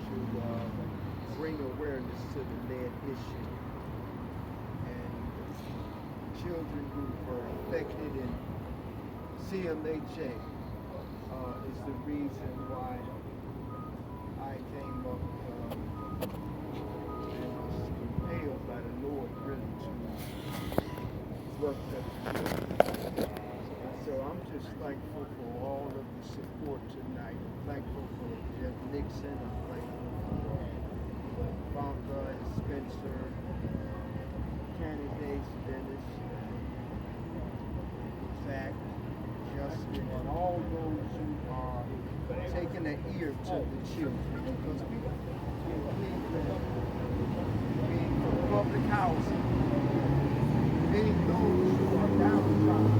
to bring awareness to the lead issue. And children who were affected in CMHA is the reason why I came up and was compelled by the Lord really to work for the children. So I'm just thankful for all of the support tonight. I'm thankful for Jeff Mixon. I'm thankful for Yvonka and Spencer, candidates, Dennis, Zack, Justin, and all those who are taking an ear to the children. Because we believe that being for public housing, being those who are downtrodden,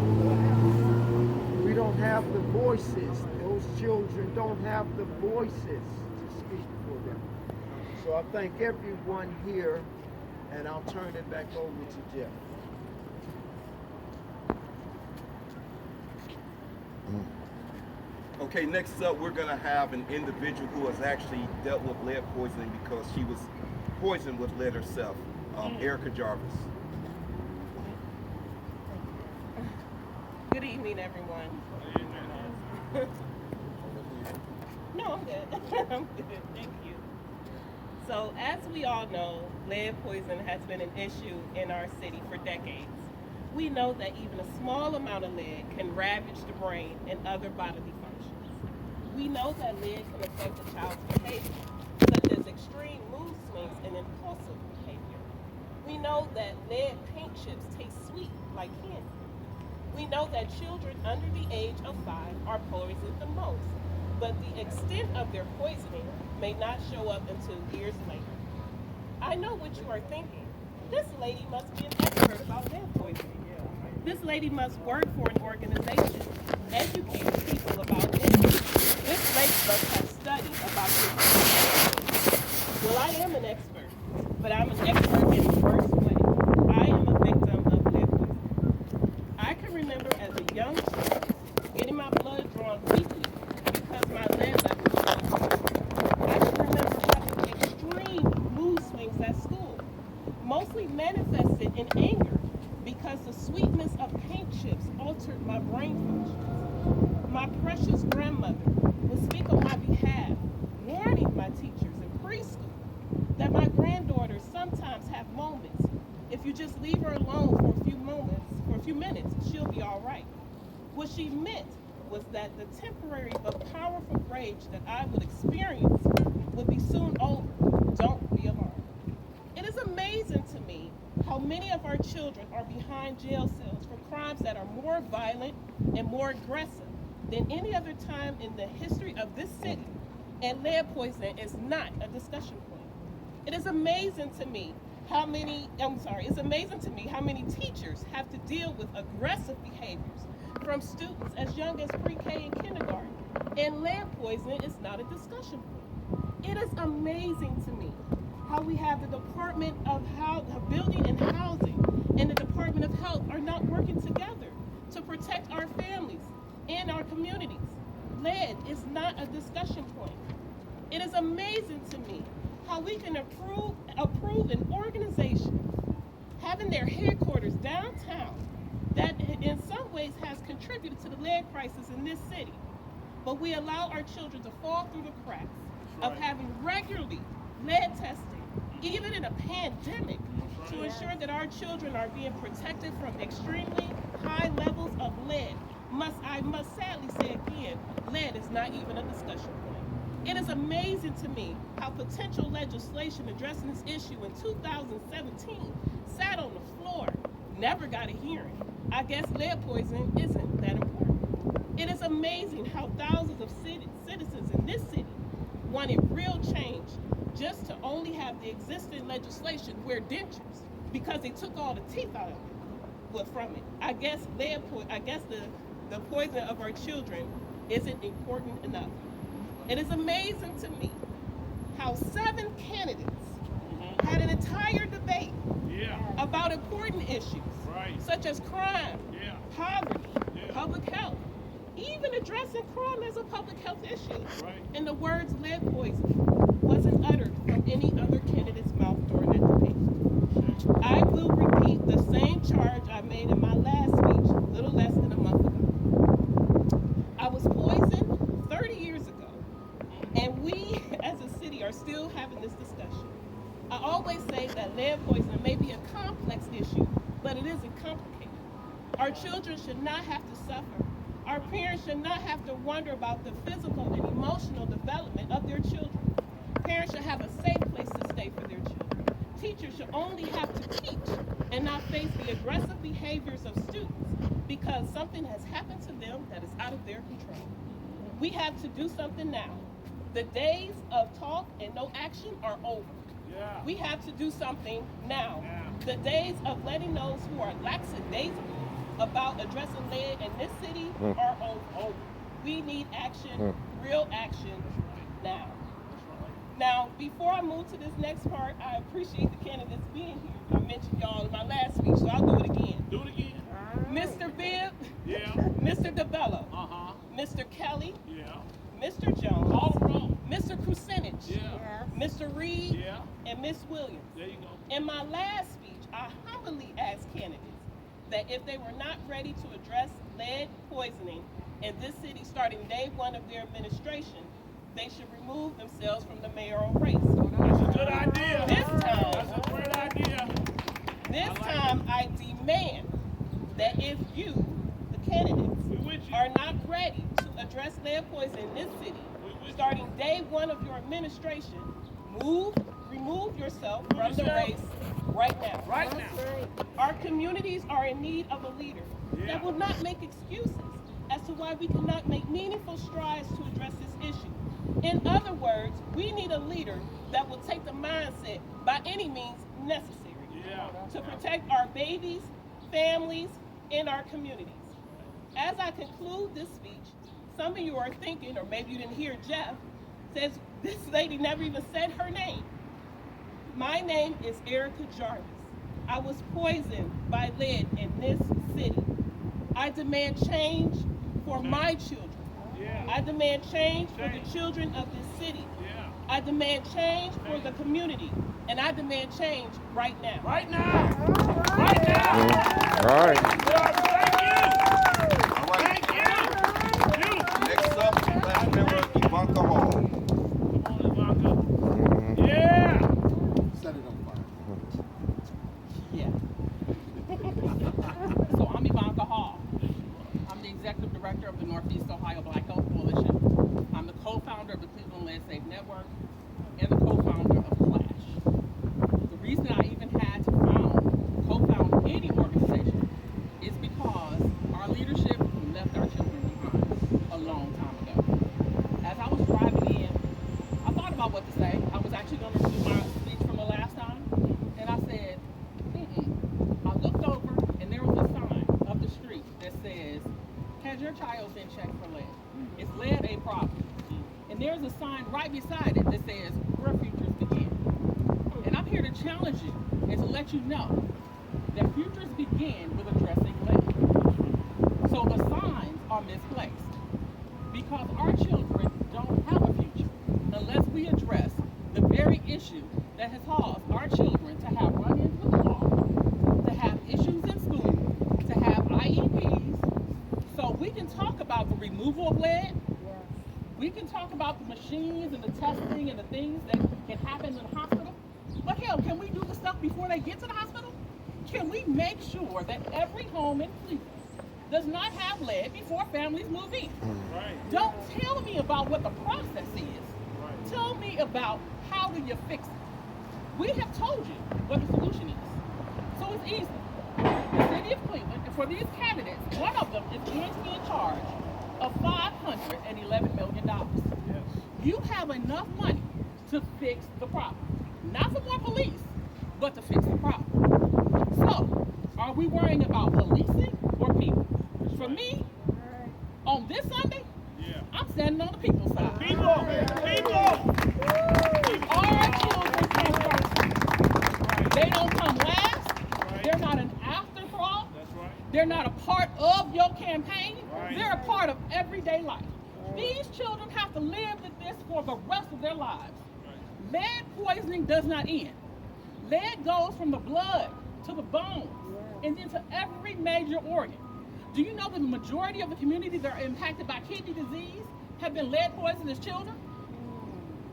we don't have the voices. Those children don't have the voices to speak for them. So I thank everyone here, and I'll turn it back over to Jeff. Okay, next up we're going to have an individual who has actually dealt with lead poisoning because she was poisoned with lead herself, Erica Jarvis. Good evening, everyone. No, I'm good. I'm good. Thank you. So, as we all know, lead poison has been an issue in our city for decades. We know that even a small amount of lead can ravage the brain and other bodily functions. We know that lead can affect a child's behavior, such as extreme mood swings and impulsive behavior. We know that lead paint chips taste sweet like candy. We know that children under the age of 5 are poisoned the most, but the extent of their poisoning may not show up until years later. I know what you are thinking. This lady must be an expert about lead poisoning. This lady must work for an organization educating people about lead. This lady must have studied about this. Well, I am an expert, but I'm an expert in the worst way. I am a victim of lead poisoning. I can remember as a young child getting my blood drawn weekly because my lead level was low. I can remember having extreme mood swings at school, mostly manifested in anger because the sweetness of paint chips altered my brain functions. My precious grandmother would speak on my behalf, warning my teachers in preschool that my granddaughters sometimes have moments. If you just leave her alone for a few minutes, she'll be all right. What she meant was that the temporary but powerful rage that I would experience would be soon over. Don't be alarmed. It is amazing to me how many of our children are behind jail cells for crimes that are more violent and more aggressive than any other time in the history of this city, and lead poisoning is not a discussion point. It is amazing to me how many teachers have to deal with aggressive behaviors from students as young as pre-K and kindergarten, and lead poisoning is not a discussion point. It is amazing to me how we have the Department of Building and Housing and the Department of Health are not working together to protect our families and our communities. Lead is not a discussion point. It is amazing to me how we can approve an organization having their headquarters downtown that in some ways has contributed to the lead crisis in this city, but we allow our children to fall through the cracks of having regularly lead testing, even in a pandemic, to ensure that our children are being protected from extremely high levels of lead. I must sadly say again, lead is not even a discussion point. It is amazing to me how potential legislation addressing this issue in 2017 sat on the floor, never got a hearing. I guess lead poisoning isn't that important. It is amazing how thousands of citizens in this city wanted real change just to only have the existing legislation wear dentures because they took all the teeth out of it. But from it, I guess the poison of our children isn't important enough. It is amazing to me how 7 candidates had an entire debate about important issues such as crime, poverty, public health, even addressing crime as a public health issue. And the words lead poisoning wasn't isn't complicated. Our children should not have to suffer. Our parents should not have to wonder about the physical and emotional development of their children. Parents should have a safe place to stay for their children. Teachers should only have to teach and not face the aggressive behaviors of students because something has happened to them that is out of their control. We have to do something now. The days of talk and no action are over. Yeah. We have to do something now. Yeah. The days of letting those who are lackadaisical about addressing lead in this city are over. We need action, real action, now. Now, before I move to this next part, I appreciate the candidates being here. I mentioned y'all in my last speech, so I'll do it again. Do it again. Mr. Bibb, Yeah. Mr. DeBello, Mr. Kelly, Mr. Jones, all wrong. Mr. Kucinich, Mr. Reed, and Miss Williams. There you go. In my last speech, I humbly asked candidates that if they were not ready to address lead poisoning in this city starting day one of their administration, they should remove themselves from the mayoral race. That's a good idea. That's a great idea. This time, I demand that if you, the candidates, are not ready to address lead poisoning in this city, starting day one of your administration, remove yourself from the race right now. Right now. Our communities are in need of a leader that will not make excuses as to why we cannot make meaningful strides to address this issue. In other words, we need a leader that will take the mindset by any means necessary to protect our babies, families, and our communities. As I conclude this speech, some of you are thinking, or maybe you didn't hear Jeff, says this lady never even said her name. My name is Erica Jarvis. I was poisoned by lead in this city. I demand change for my children. I demand change for the children of this city. I demand change for the community. And I demand change right now. Right now. Right now. All right. Thank you. Beautiful. Next up, class member Yvonka Hall. Come on, Yvonka. Yeah. Set it on fire. Yeah. So I'm Yvonka Hall. I'm the executive director of the Northeast Ohio Black Health Coalition. I'm the co-founder of the Cleveland Lead Safe Network and the co-founder of Clash. The reason I even had to co-found any organization is because our leadership left our children behind a long time ago. As I was driving in, I thought about what to say. I was actually going to do my speech from the last time, and I said, I looked over, and there was a sign up the street that says, has your child been checked for lead? Is lead a problem? And there's a sign right beside it that says, where futures begin. And I'm here to challenge you and to let you know that futures begin with addressing lead. So the signs are misplaced because our children don't have a future unless we address the very issue that has caused our children to have run-ins with the law, to have issues in school, to have IEPs. So we can talk about the removal of lead. We can talk about the machines and the testing and the things that can happen in the hospital. But hell, can we do the stuff before they get to the hospital? Can we make sure that every home in Cleveland does not have lead before families move in? Right. Don't tell me about what the process is. Right. Tell me about how do you fix it. We have told you what the solution is. So it's easy. The city of Cleveland, and for these candidates, one of them is going to be in charge of $511 million. Yes. You have enough money to fix the problem. Not for more police, but to fix the problem. So, are we worrying about policing or people? For me, on this Sunday, I'm standing on the people's side. People. Our children come first. They don't come last. They're not an afterthought. That's right. They're not a part of your campaign. Right. They're a part of everyday life. These children have to live with this for the rest of their lives. Lead poisoning does not end. Lead goes from the blood to the bones and then to every major organ. Do you know that the majority of the communities that are impacted by kidney disease have been lead poisoned as children?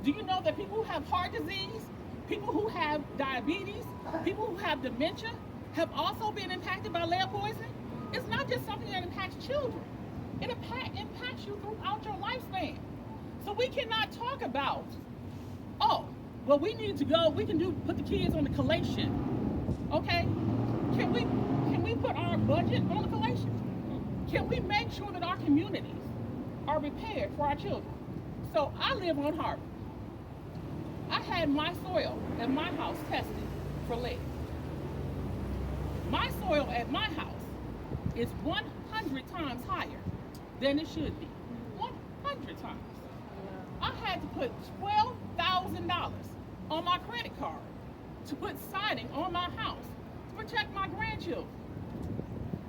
Do you know that people who have heart disease, people who have diabetes, people who have dementia have also been impacted by lead poisoning. It's not just something that impacts children. It impacts you throughout your lifespan. So we cannot talk about, oh, well, we need to go, we can put the kids on the collation. Okay? Can we put our budget on the collation? Can we make sure that our communities are prepared for our children? So I live on Harbor. I had my soil at my house tested for lead. My soil at my house is 100 times higher than it should be. 100 times. I had to put $12,000 on my credit card to put siding on my house to protect my grandchildren.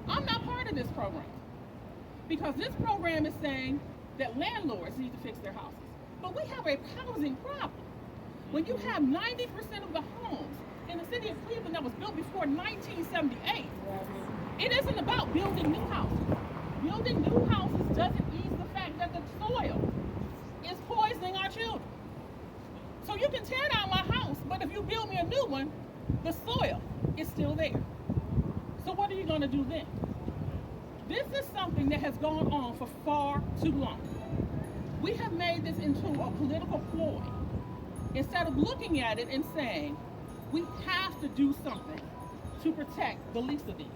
I'm not part of this program because this program is saying that landlords need to fix their houses. But we have a housing problem. When you have 90% of the homes in the city of Cleveland that was built before 1978, it isn't about building new houses. Building new houses doesn't ease the fact that the soil is poisoning our children. So you can tear down my house, but if you build me a new one, the soil is still there. So what are you going to do then? This is something that has gone on for far too long. We have made this into a political ploy instead of looking at it and saying, we have to do something to protect the least of these.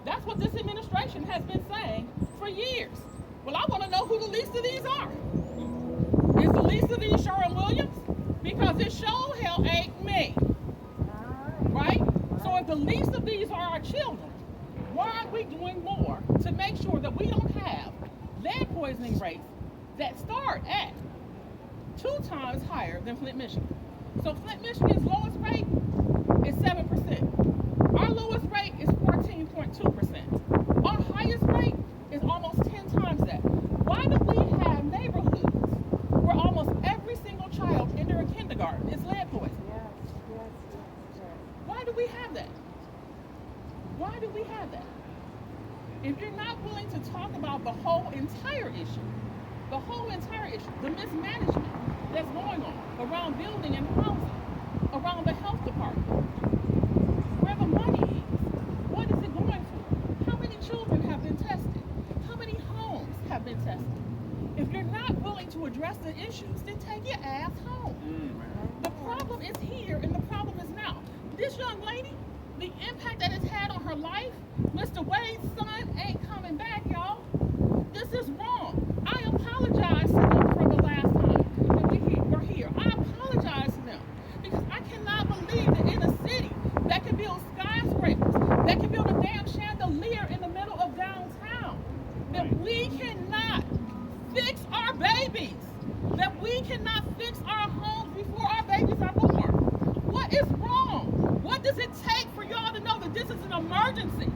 That's what this administration has been saying for years. Well, I want to know who the least of these are. Is the least of these Sharon Williams? Because it sure hell ain't me. Right? So if the least of these are our children, why aren't we doing more to make sure that we don't have lead poisoning rates that start at 2 times higher than Flint, Michigan? So Flint, Michigan's lowest rate is 7%. Our lowest rate is 14.2%. Our highest rate is almost 10 times that. Why do we have neighborhoods where almost every single child entering kindergarten is lead poisoning? Why do we have that? Why do we have that? If you're not willing to talk about the whole entire issue, the mismanagement that's going on around building and housing, around the health department, where the money is, what is it going for? How many children have been tested? How many homes have been tested? If you're not willing to address the issues, then take your ass home. The problem is here and the problem is now. This young lady, the impact that it's had on her life, Mr. Wade's son ain't coming back, y'all. This is wrong. I apologize to them for the last time that we were here. I apologize to them because I cannot believe that in a city that can build skyscrapers, that can build a damn chandelier in the middle of downtown, that we cannot fix our babies, that we cannot fix our homes before our babies are born. What is wrong? What does it take for y'all to know that this is an emergency?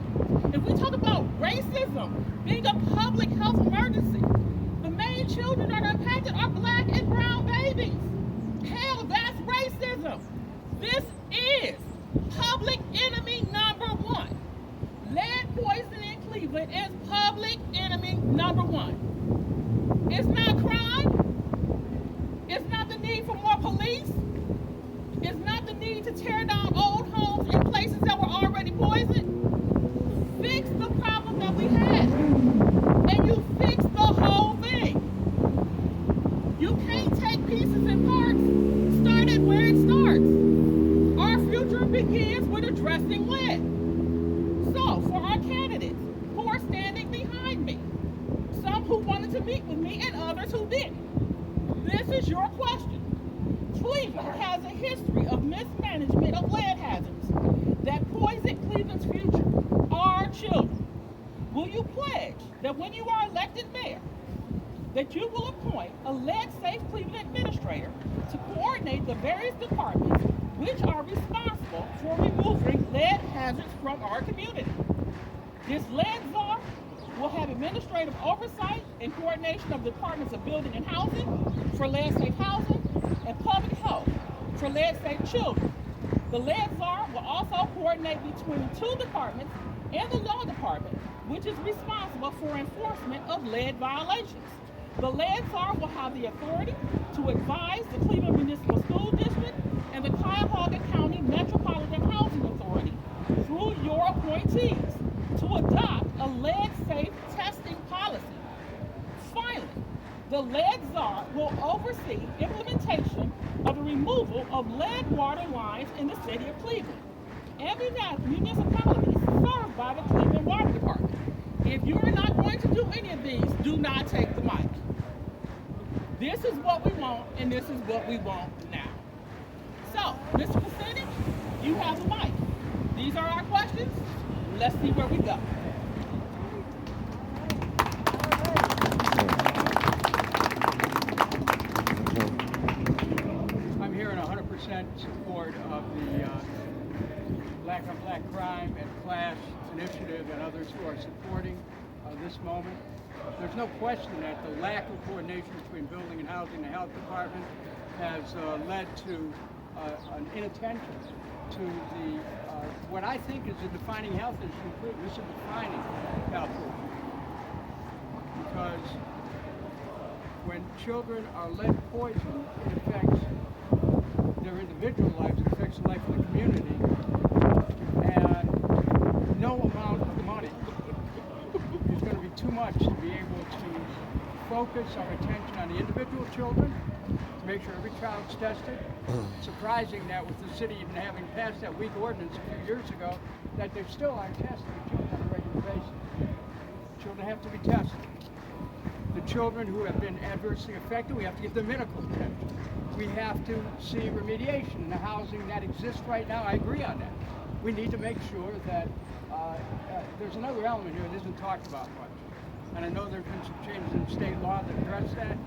If we talk about racism being a public health emergency, the main children that are impacted are black and brown babies. Hell, that's racism. This is public enemy number 1. Lead poisoning in Cleveland is public enemy number 1. It's not crime. It's not the need for more police. It's not the need to tear down old homes in places that were already poisoned. Fix the problem that we had. And you fix the whole thing. You can't take pieces and parts. Start at where it starts. Our future begins with addressing lead. So, for our candidates who are standing behind me, some who wanted to meet with me and others who didn't, this is your question. Cleveland has a history of mismanagement of lead hazards that poison Cleveland's future, our children. Will you pledge that when you are elected mayor, that you will appoint a lead-safe Cleveland administrator to coordinate the various departments which are responsible for removing lead hazards from our community? This lead czar will have administrative oversight and coordination of departments of building and housing for lead-safe housing and public health for lead-safe children. The lead czar will also coordinate between 2 departments and the law department, which is responsible for enforcement of lead violations. The lead czar will have the authority to advise the Cleveland Municipal School District and the Cuyahoga County Metropolitan Housing Authority through your lead czar will oversee implementation of the removal of lead water lines in the city of Cleveland. Every municipality is served by the Cleveland Water Department. If you are not going to do any of these, do not take the mic. This is what we want, and this is what we want now. So, Mr. Kucinich, you have the mic. These are our questions. Let's see where we go. I'm here in 100% support of the Black on Black Crime and Clash Initiative and others who are supporting this moment. There's no question that the lack of coordination between building and housing and the health department has led to an inattention to the what I think is a defining health issue. This is a defining health issue because when children are lead poisoned, it affects their individual lives, it affects the life of the community, and no amount of money is going to be too much to be able to focus our attention on the individual children, to make sure every child's tested. Surprising that with the city even having passed that weak ordinance a few years ago, that they still aren't testing the children on a regular basis. Children have to be tested. The children who have been adversely affected, we have to get them medical attention. We have to see remediation in the housing that exists right now. I agree on that. We need to make sure that there's another element here that isn't talked about much. And I know there have been some changes in state law that address that.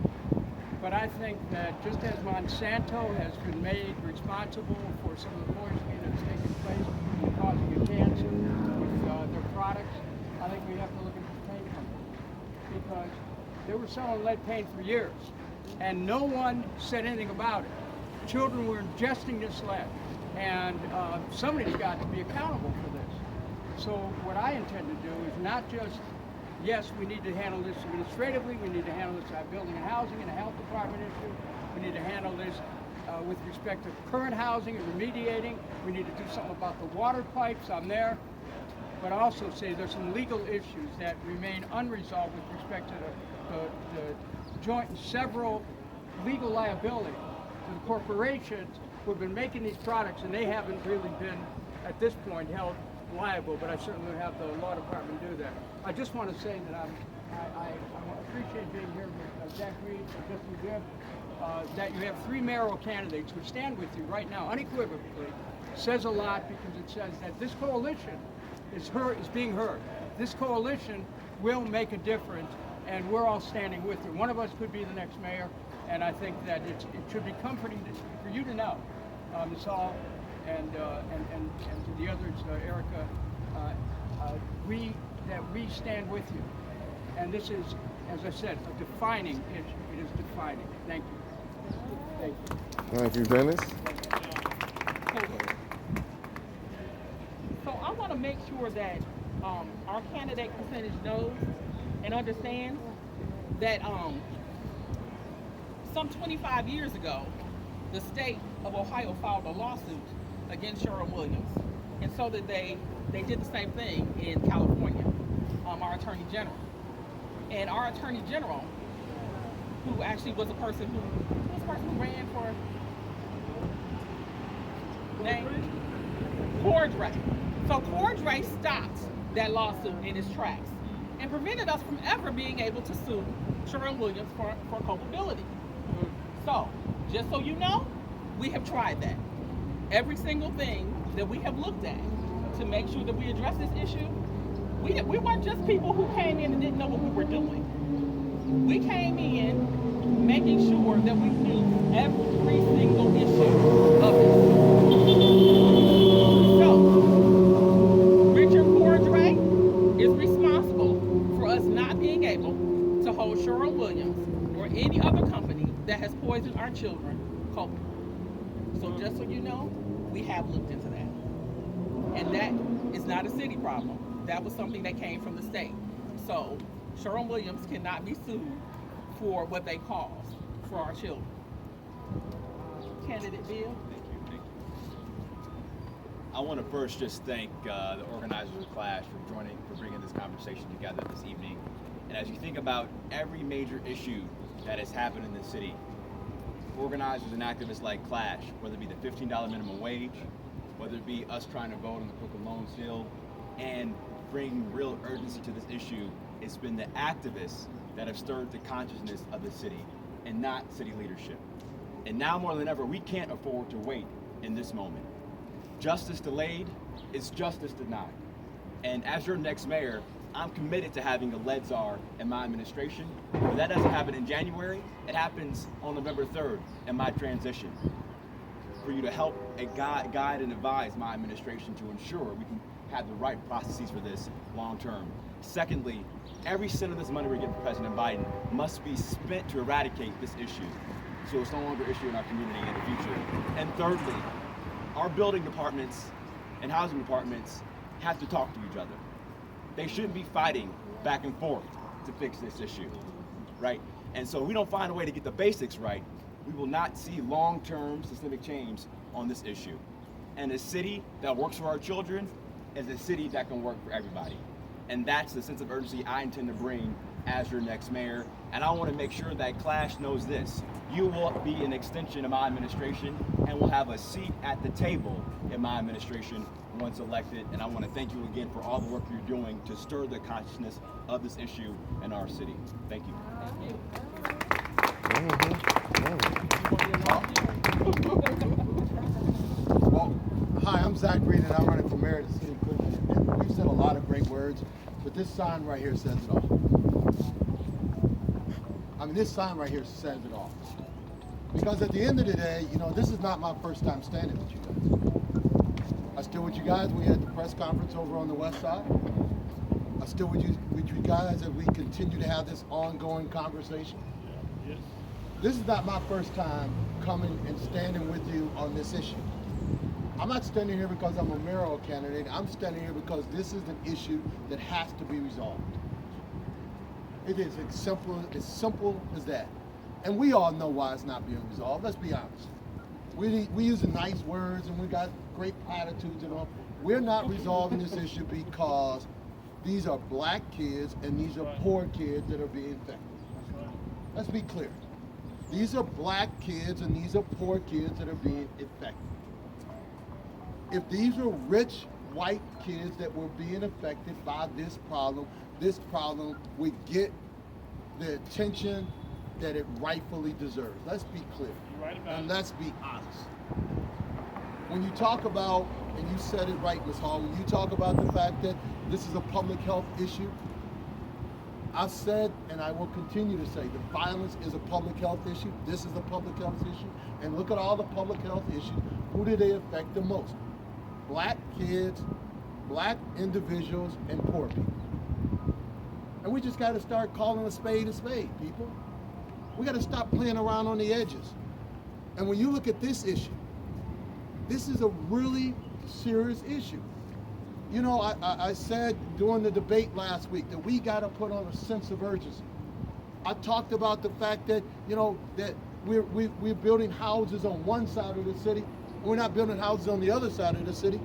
But I think that just as Monsanto has been made responsible for some of the poisoning that's taken place and causing a cancer with their products, I think we have to look at the paint companies. Because they were selling lead paint for years, and no one said anything about it. Children were ingesting this lead, and somebody's got to be accountable for this. So what I intend to do is not just, yes, we need to handle this administratively, we need to handle this at building and housing and a health department issue, we need to handle this with respect to current housing and remediating, we need to do something about the water pipes, I'm there, but also say there's some legal issues that remain unresolved with respect to the joint and several legal liability to the corporations who have been making these products, and they haven't really been, at this point, held liable, but I certainly have the law department do that. I just want to say that I appreciate being here with Zack and Bibb, that you have 3 mayoral candidates who stand with you right now, unequivocally, says a lot because it says that this coalition is being heard. This coalition will make a difference, and we're all standing with you. One of us could be the next mayor, and I think that it should be comforting for you to know, Ms. Hall, and to the others, Erica, that we stand with you. And this is, as I said, a defining issue. It is defining. Thank you. Thank you. Thank you, Dennis. So I want to make sure that our candidate Kucinich knows and understands that some 25 years ago, the state of Ohio filed a lawsuit against Sherwin-Williams, and so that they did the same thing in California, our Attorney General. And our Attorney General, who actually was a person who ran for name? Cordray. So Cordray stopped that lawsuit in its tracks and prevented us from ever being able to sue Sherwin-Williams for culpability. So, just so you know, we have tried that. Every single thing that we have looked at to make sure that we address this issue, we weren't just people who came in and didn't know what we were doing. We came in making sure that we knew every single issue of it. So, Richard Cordray is responsible for us not being able to hold Sherwin-Williams or any other company that has poisoned our children culpable. So just so you know, we have looked into that. And that is not a city problem. That was something that came from the state. So Sherwin-Williams cannot be sued for what they caused for our children. Candidate Bill? Thank you. I want to first just thank the organizers of Clash for bringing this conversation together this evening. And as you think about every major issue that has happened in the city, organizers and activists like Clash, whether it be the $15 minimum wage, whether it be us trying to vote on the Crooked Loan Seal, and bring real urgency to this issue, it's been the activists that have stirred the consciousness of the city and not city leadership. And now more than ever, we can't afford to wait in this moment. Justice delayed is justice denied. And as your next mayor, I'm committed to having a lead czar in my administration. If that doesn't happen in January, it happens on November 3rd in my transition. For you to help guide and advise my administration to ensure we can have the right processes for this long term. Secondly, every cent of this money we're getting from President Biden must be spent to eradicate this issue, so it's no longer an issue in our community in the future. And thirdly, our building departments and housing departments have to talk to each other. They shouldn't be fighting back and forth to fix this issue, right? And so if we don't find a way to get the basics right, we will not see long-term systemic change on this issue. And a city that works for our children is a city that can work for everybody. And that's the sense of urgency I intend to bring as your next mayor. And I want to make sure that Clash knows this. You will be an extension of my administration and will have a seat at the table in my administration once elected. And I want to thank you again for all the work you're doing to stir the consciousness of this issue in our city. Thank you. Well, hi, I'm Zack and I'm running for mayor of the city of Cleveland. And we've said a lot of great words, but this sign right here says it all. I mean, this sign right here says it all. Because at the end of the day, you know, this is not my first time standing with you guys. I stood with you guys when we had the press conference over on the west side. I stood with you guys as we continue to have this ongoing conversation. Yes. This is not my first time coming and standing with you on this issue. I'm not standing here because I'm a mayoral candidate. I'm standing here because this is an issue that has to be resolved. It is as simple as that. And we all know why it's not being resolved. Let's be honest. We use nice words and we got great platitudes and all. We're not resolving this issue because these are black kids and these are poor kids that are being affected. Let's be clear. These are black kids and these are poor kids that are being affected. If these were rich white kids that were being affected by this problem would get the attention that it rightfully deserves. Let's be clear. You're right about and it. let's be honest. When you talk about, and you said it right, Ms. Hall, when you talk about the fact that this is a public health issue, I've said, and I will continue to say, that violence is a public health issue. This is a public health issue. And look at all the public health issues. Who do they affect the most? Black kids, black individuals, and poor people. And we just got to start calling a spade, people. We got to stop playing around on the edges. And when you look at this issue, this is a really serious issue. You know, I said during the debate last week that we got to put on a sense of urgency. I talked about the fact that, you know, that we're building houses on one side of the city, and we're not building houses on the other side of the city.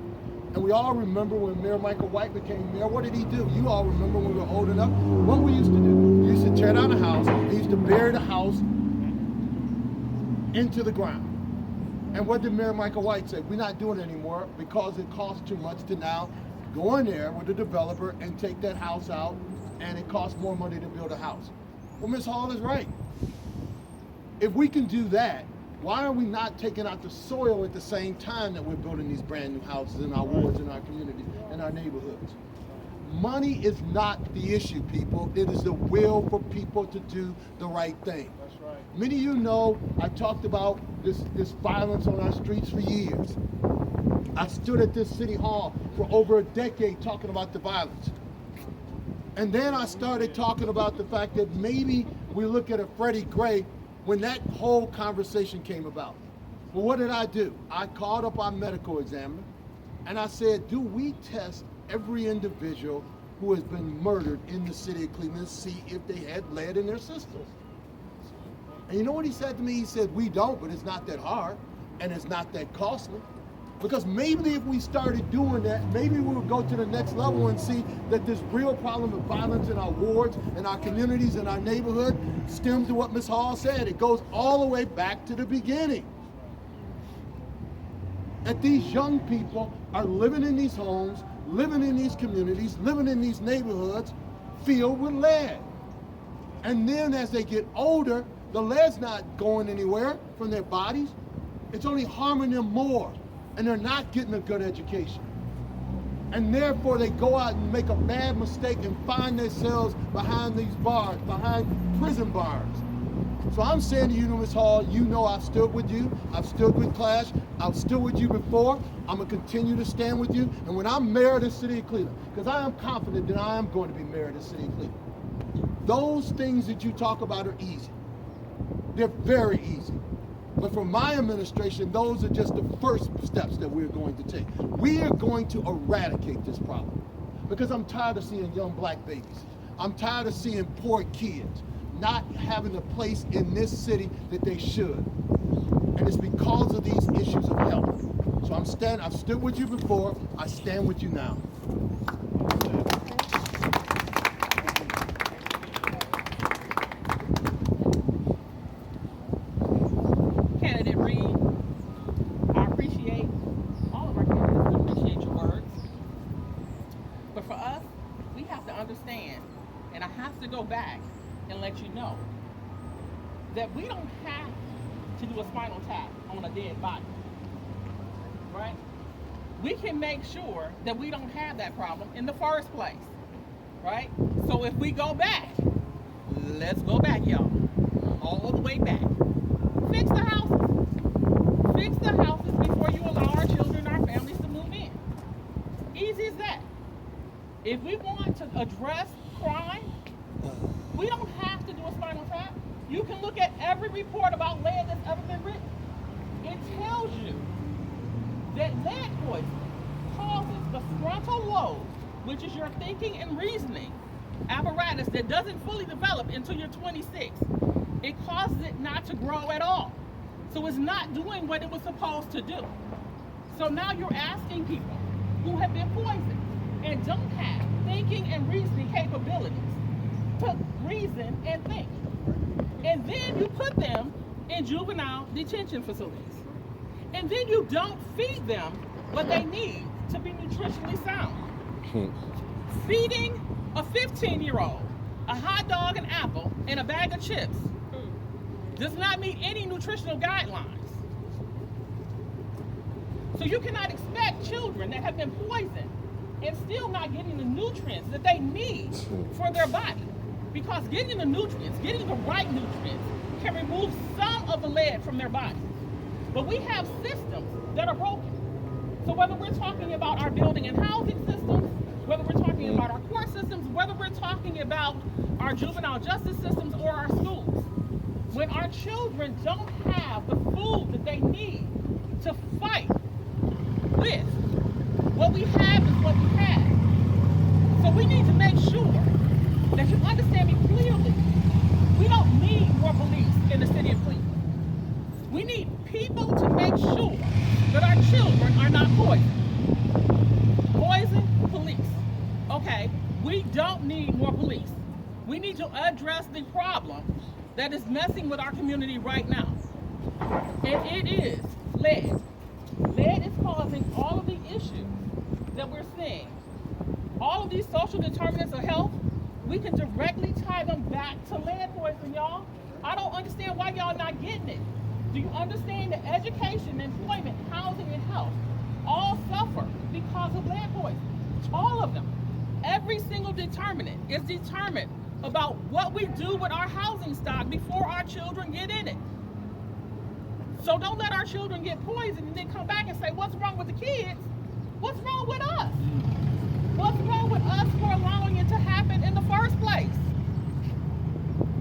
And we all remember when Mayor Michael White became mayor, what did he do? You all remember when we were old enough, what we used to do. We used to tear down a house, we used to bury the house into the ground. And what did Mayor Michael White say? We're not doing it anymore because it costs too much to now go in there with the developer and take that house out, and it costs more money to build a house. Well, Ms. Hall is right. If we can do that, why are we not taking out the soil at the same time that we're building these brand new houses in our wards, in our communities, in our neighborhoods? Money is not the issue, people. It is the will for people to do the right thing. That's right. Many of you know I talked about this violence on our streets for years. I stood at this city hall for over a decade talking about the violence. And then I started talking about the fact that maybe we look at a Freddie Gray when that whole conversation came about. Well, what did I do? I called up our medical examiner and I said, do we test every individual who has been murdered in the city of Cleveland to see if they had lead in their systems? And you know what he said to me? He said, we don't, but it's not that hard and it's not that costly. Because maybe if we started doing that, maybe we would go to the next level and see that this real problem of violence in our wards, in our communities, in our neighborhood stems to what Ms. Hall said. It goes all the way back to the beginning. That these young people are living in these homes, living in these communities, living in these neighborhoods filled with lead. And then as they get older, the lead's not going anywhere from their bodies. It's only harming them more. And they're not getting a good education. And therefore they go out and make a bad mistake and find themselves behind these bars, behind prison bars. So I'm saying to you, Ms. Hall, you know I've stood with you. I've stood with Clash. I've stood with you before. I'm gonna continue to stand with you. And when I'm mayor of the city of Cleveland, because I am confident that I am going to be mayor of the city of Cleveland, those things that you talk about are easy. They're very easy. But for my administration, those are just the first steps that we're going to take. We are going to eradicate this problem because I'm tired of seeing young black babies. I'm tired of seeing poor kids not having a place in this city that they should. And it's because of these issues of health. So I've stood with you before, I stand with you now. Back and let you know that we don't have to do a spinal tap on a dead body, right? We can make sure that we don't have that problem in the first place, right? So if we go back, let's go back, y'all, all the way back. Fix the houses. Fix the houses before you allow our children, our families to move in. Easy as that. If we want to address crime, we don't have to do a spinal tap. You can look at every report about lead that's ever been written. It tells you that lead poisoning causes the frontal lobe, which is your thinking and reasoning apparatus that doesn't fully develop until you're 26. It causes it not to grow at all. So it's not doing what it was supposed to do. So now you're asking people who have been poisoned and don't have thinking and reasoning capabilities to reason and think. And then you put them in juvenile detention facilities. And then you don't feed them what they need to be nutritionally sound. Feeding a 15-year-old a hot dog, an apple, and a bag of chips does not meet any nutritional guidelines. So you cannot expect children that have been poisoned and still not getting the nutrients that they need for their body. Because getting the nutrients, getting the right nutrients, can remove some of the lead from their body. But we have systems that are broken. So whether we're talking about our building and housing systems, whether we're talking about our court systems, whether we're talking about our juvenile justice systems or our schools, when our children don't have the food that they need to fight with, what we have is what we have. So we need to make sure that you understand me clearly. We don't need more police in the city of Cleveland. We need people to make sure that our children are not poisoned. Poison, police. Okay, we don't need more police. We need to address the problem that is messing with our community right now. And it is lead. Lead is causing all of the issues that we're seeing. All of these social determinants of health, we can directly tie them back to lead poisoning, y'all. I don't understand why y'all not getting it. Do you understand that education, employment, housing, and health all suffer because of lead poisoning? All of them. Every single determinant is determined about what we do with our housing stock before our children get in it. So don't let our children get poisoned and then come back and say, what's wrong with the kids? What's wrong with us? What's wrong with us for allowing it to happen in the first place?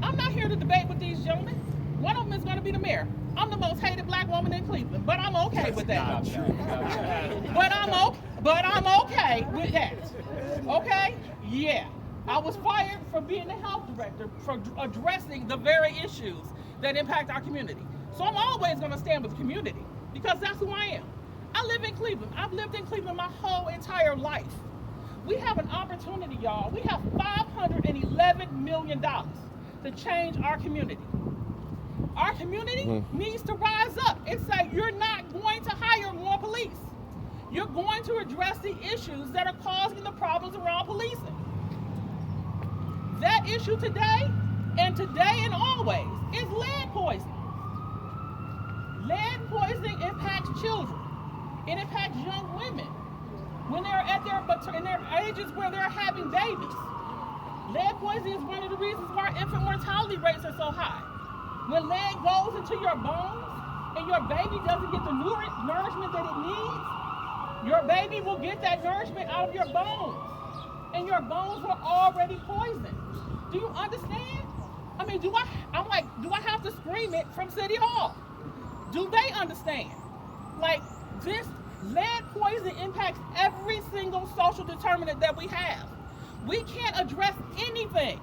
I'm not here to debate with these gentlemen. One of them is going to be the mayor. I'm the most hated black woman in Cleveland, but I'm okay with that. But I'm okay with that. Okay? Yeah. I was fired for being the health director, for addressing the very issues that impact our community. So I'm always going to stand with the community because that's who I am. I live in Cleveland. I've lived in Cleveland my whole entire life. We have an opportunity, y'all. We have $511 million to change our community. Our community needs to rise up and say, you're not going to hire more police. You're going to address the issues that are causing the problems around policing. That issue today and always is lead poisoning. Lead poisoning impacts children. It impacts young women when they're in their ages where they're having babies. Lead poisoning is one of the reasons why infant mortality rates are so high. When lead goes into your bones and your baby doesn't get the nourishment that it needs, your baby will get that nourishment out of your bones. And your bones were already poisoned. Do you understand? I mean, do I have to scream it from City Hall? Do they understand? Like, this lead poisoning impacts every single social determinant that we have. We can't address anything